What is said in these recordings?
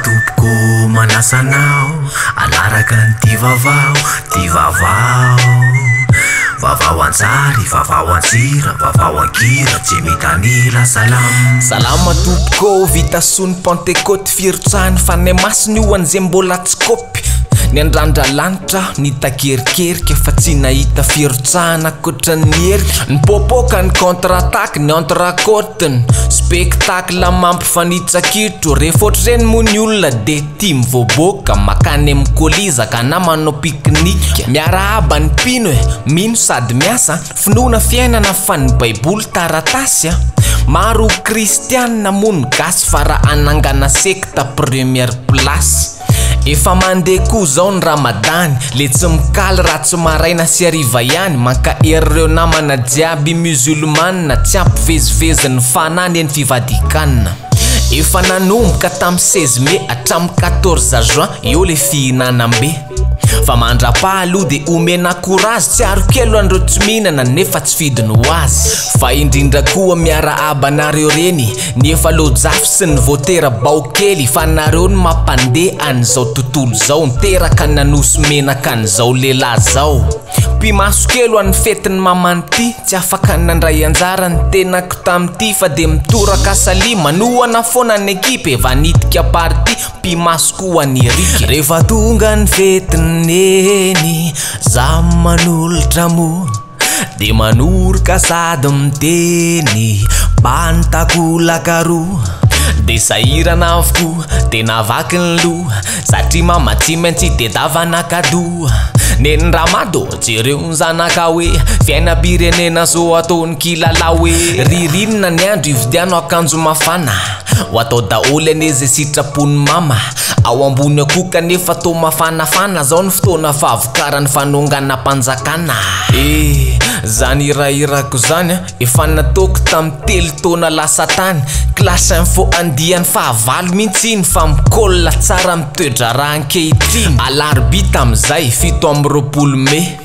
tompoko manasanao alaraka ny vavao anjary vavao anjira vavao ankira tsy mitanila salama tompoko vitasony pentecote firotsahany fanay masiny io an'izay mbola tsy kopy ny andrandralanitra nitakerikeryka fa tsy nahita firotsahana akoatran'ny hery ny popoka ny contre-attaque ny entrecôteny spectacle mampifanitsakitro rehefa ohatr'ireny moa ny olona de tia mivoaboaka makany amin'ny kolizaka na manao piknika miarahaba ny pino mino sady miasa finoana fiainana fa ny baiboly taratasy maro kristianina mono gasy fa raha anangana sekta première place efa mandeha koa zao ny ramadany le tsy mikaly raha tsy maraina sy hariva ihany manka eryreo namana jiaby musulmane tsy ampivezivezy ny fanany ny fivadikanina efa nanomboka tamin'ny 16 mai hatramin'ny 14 juin eo le fihinanam-be fa mandrapaha de omena courage tsy arokelo andreo tsy mihinana nefa tsy fidiny ho azy fa indrindra koa miarahaba anareo reny ny efa lojafy sy ny votera baokely fa nareo ny mampandeha an'izao tontolo zao niteraka nanosy menaka an'izao lehilahy zao mpimasokelo an'ny fetiny mamanty tsy afaka nandray anjara ny tenako tamity fa de mitoraka salima noana foana ny ekipa efa nitika party mpimasoko anirika rehefa tonga ny fetiny eny za manolotra mo de manoroka sady miteny bantakolakaroa de sahirana avokoa tena vaky ny loha satria mama tsy maintsy tedavana-kadoa neny ramado jereo ny zanaka hoe fiainam-pirenena zo ataony kilala hoe ririnina ny andro ividiano akanjo mafana ho atao daholy an'izy sitrapony mama ao ambony akoka nefa to mafanafana zao ny fotoana fahavokarany fanongana mpanjakana zany irahirako zany efa nataoko tamin'ny 3 taona lasa tany klasy info andiany fahavalo mihitsy iny fa mikolla tsara mitoedra raha ankehitriny alarbita am'izay 7 mai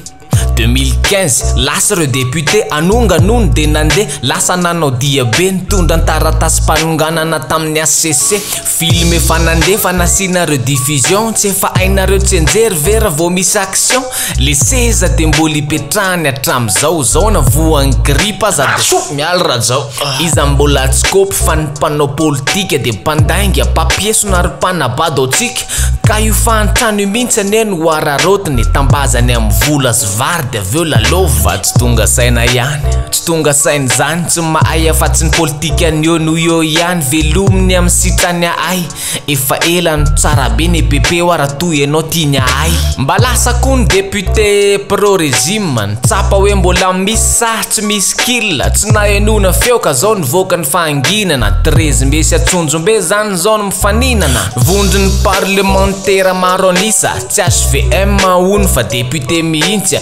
2015 lasa reo député anonga nono de nandeha lasa nanao diabe nitondra ny taratasy mpanonganana tamin'ny ACC film efa nandeha fa nasina reo diffusion tsy efa ainareo tsy enjery vera vao misy action le seza de mbola ipetrahany hatram'izao zao na voan'ny grippe aza de miala raha zao iza mbola tsy kopy fa ny mpanao politika de mpandainga papieso na ry mpanabado atsika ka io fantrano mihitsy aneny ho ararotiny tambazany amin'ny vola sy vary de aveo lalova tsy tonga saina ihany tsy tonga sainy zany tsy mahay afa-tsy ny politika ny eo no eo ihany velominy amin'ny sitrany ahay efa ela ny tsara be ny EPP ho aratoy ianao tiany ahay mba lasa koa ny député pro régime nitsapa hoe mbola misy sah tsy misy killa tsy nahenona feo ka zao nivoaka ny fahanginana 13 mesy atsonjombe zany zao ny mifaninana vondry ny parlementaire maro anisa tsy HVM ony fa député mihitsy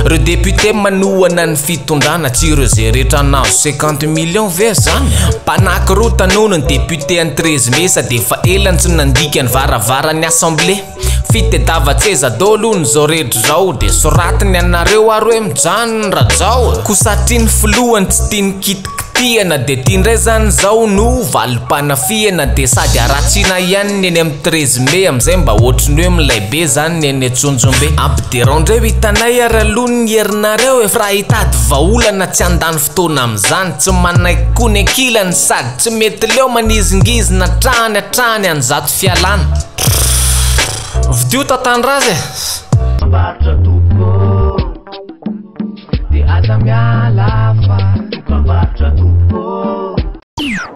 reo député manohana ny fitondrana tsy reo zay rehetra nazo 50 millions ve zany mpanaky roa tanono ny député any 13 mesa de fa elany tsy nandika ny varavarany assemblée fitedava-tseza dolo ny zao rehetra zao de soratiny anareo ary hoe mijanony raha zao ko satria ny filohany tsy tiany kitikitiana de tiandray zany zao no valim-panafiana de sady aratsina ihany neny amin'ny 13 mai am'izay mba ohatriny hoe milay be zany neny atsonjombe ampiderandreo hitanay aralony ny herinareo efa raha hitady vaolana tsy andany fotoana am'izany tsy manaiky koa ny ankilany sady tsy mety leo manizingizina trany anjato fialana vidio tatandrazy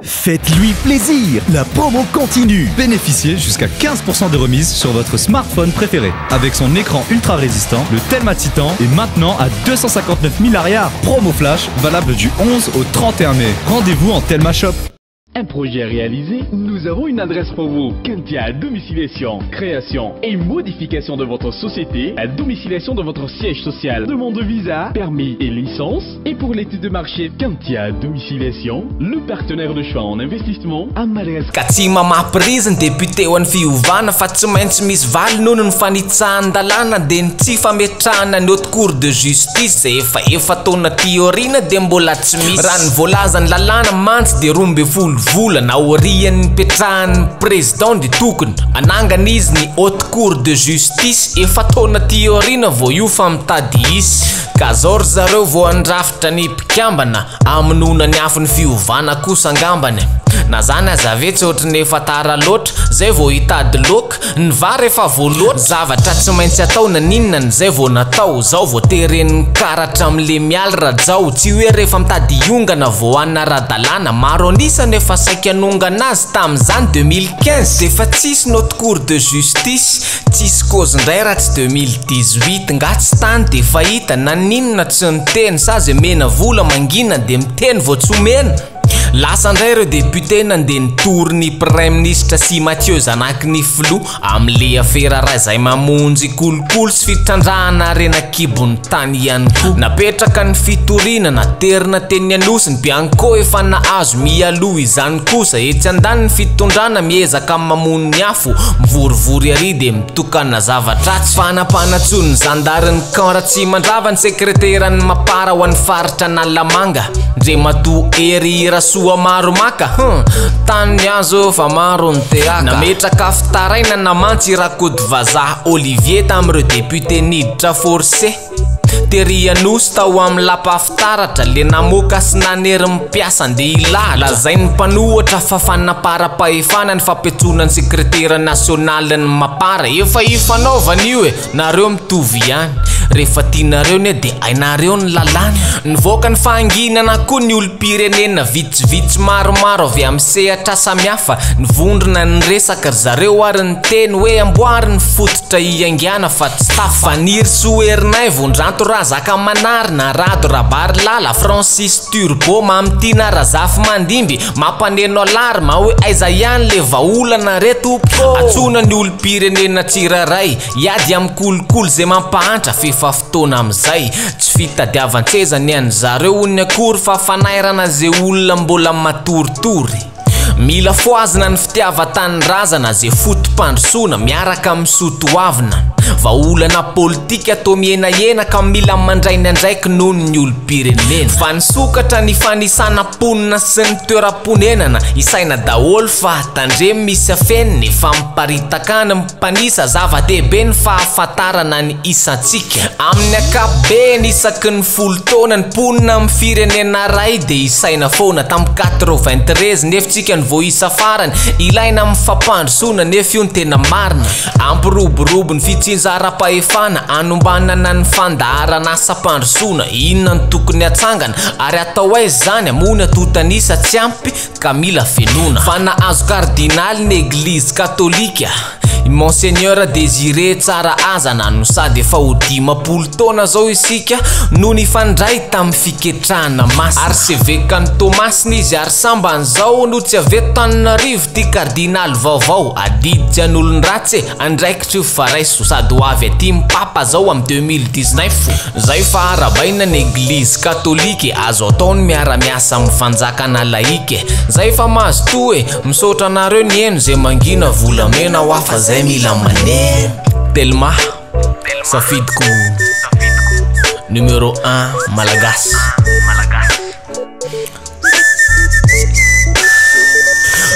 Faites-lui plaisir, la promo continue. Bénéficiez jusqu'à 15% de remise sur votre smartphone préféré. Avec son écran ultra résistant, le Telma Titan est maintenant à 259 000 arrières. Promo flash valable du 11 au 31 mai. Rendez-vous en Telma Shop. Un projet réalisé, nous avons une adresse pour vous. Kentia domiciliation, création et modification de votre société, à domiciliation de votre siège social, demande de visa, permis et licence. Et pour l'étude de marché, Kentia domiciliation, le partenaire de choix en investissement à Madagascar. Katsima mapriziny député ho an'ny fiovana fa tsy maintsy misy valy nono ny fanitsahan-dalàna de ny tsy fametrahana ny haute cour de justice zay efa taona tiorina de mbola tsy misy raha ny voalazany lalàna mantsy de 12 vola na orian'ny petrahan'ny président de tokony anangana izy ny haute cour de justice efa taona tiorina vao io fa mitady isy ka zao ry zareo vao andrafitra ny mpikambana aminona ny afiny fiovana kosa angambany na zany aza vetsy ohatrany efa tara loatra zay vao hitady loka ny vary efa voaloatra zavatra tsy maintsy atao na ninona ny zay vao natao zao vao teren'ny karatra am'le mialy rajao tsy hoe rehefa mitady iongana vao anna radalana maro anisany efa saika anongana azy tam'izany 2015 efa tsisy notre cour de justice tsisy cause ndray raha tsy 2018 nga tsy tany de fahita na ninona tsy niteny sazy mena vola mangina de miteny vao tsy omena lasa ndray reo député nandeha nitory ny premier ministre sy Mathieu zanaky Filou am'le afera raha zay mamonjy kolokolo sy fitrandrahana rena kibony tany ihany koa napetraka ny fitorinana terina teny anosiny Bianco efa nahazo mialoha izany kosa etsy andany ny fitondrana miezaka mamono ny afo mivorivory ary de mitokana zavatra tsy fanapanatsony zandarin'ny camp tsy mandrava ny sekreterany mapara ho an'ny faritra Nalamanga ndre mato ery rasoa maro maka tany azo fa maro ny teaka nametraka fitaraina namantsy rakody vazaha Olivier tam'ireo député niditra forcé tery anosy tao amin'ny lapafitaratra le namoaka sy nanery mipiasa nde ilala lazainy mpanohatra fa fanapara-pahefana ny fampetsona ny sekretera nasionaly ny mapara efa ifanaovana io e nareo mitovy ihany rehefa tianareo ne de ainareo ny lalàna nivoaka ny fahanginana koa ny olo-pirenena vitsivitsy maromaro avy amin'ny sehatra samihafa nivondrona ny resaka ry zareo ary ny teny hoe amboary ny fototra iangiana fa tsy tafaniry soherinay vondranto razaka manarina rado rabary lala Francis Turbo mamtina razafy mandimby mampaneno alarma hoe aiza ihany le vaolana reto po atsona ny olo-pirenena tsiraray iady amin'ny kolokolo zay mampahantra fefa fotoana am'izay tsy fitadiavan-tseza ny any zareo ny akory fa fanairana zay olona mbola matoritory mila foazina ny fitiavatany razana zay fotom-pandrosoana miaraka amin'ny sotoavina vaolana politika to mienahena ka mila mandrainy andraiky noho ny olo-pirenena fa nisokatra ny fanisana ponina sy ny toeram-ponenana isaina daholo fa tandremy misy afeniny fa miparitaka ny mpanisa zava-dehibe ny fahafantarana ny isantsika amin'ny akabe ny isaky ny folo taona ny ponina amin'ny firenena ray de isaina foana tamin'ny 93 nefitsika ny voisa farany ilaina amin'ny fampandrosoana nefa io ny tena marina ampiroborobo ny fitsinjara-pahefana anombanana ny fandaharana asa-pandrosoana inona ny tokony atsangana ary atao aiza zany amony atotanisa tsy ampy ka mila fenona fa nahazo kardinaly ny eglizy katolika Monseigneur Désiré tsara azana no sady efa ho 10 taona zao isika no nifandray tamin'ny fiketrahana masina arcevêque ny Tomasiny izy ary samban'izao no tsy aveto Antananarivo ty kardinaly vaovao adiditsy an'olon-dratsy andraikitry faraiso sady ho avy aty mipapa zao am 2019 zay fa arabaina ny eglizy katolika azo ataony miara-miasa amin'ny fanjakana laike zay fa mahazo toe misaotra anareo ny eno zay mangina volamena ho afa zay mila mané Telma safidiko numéro 1 malagasy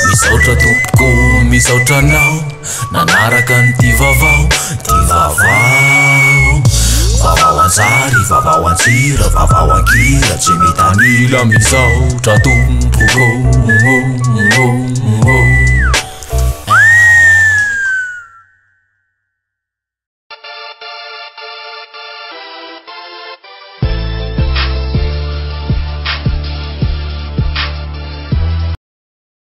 misaotra tompoko misaotra anao nanaraka ny ty vavao vavao anjary vavao antsira vavao ankira tsy mitanila misaotra tompoko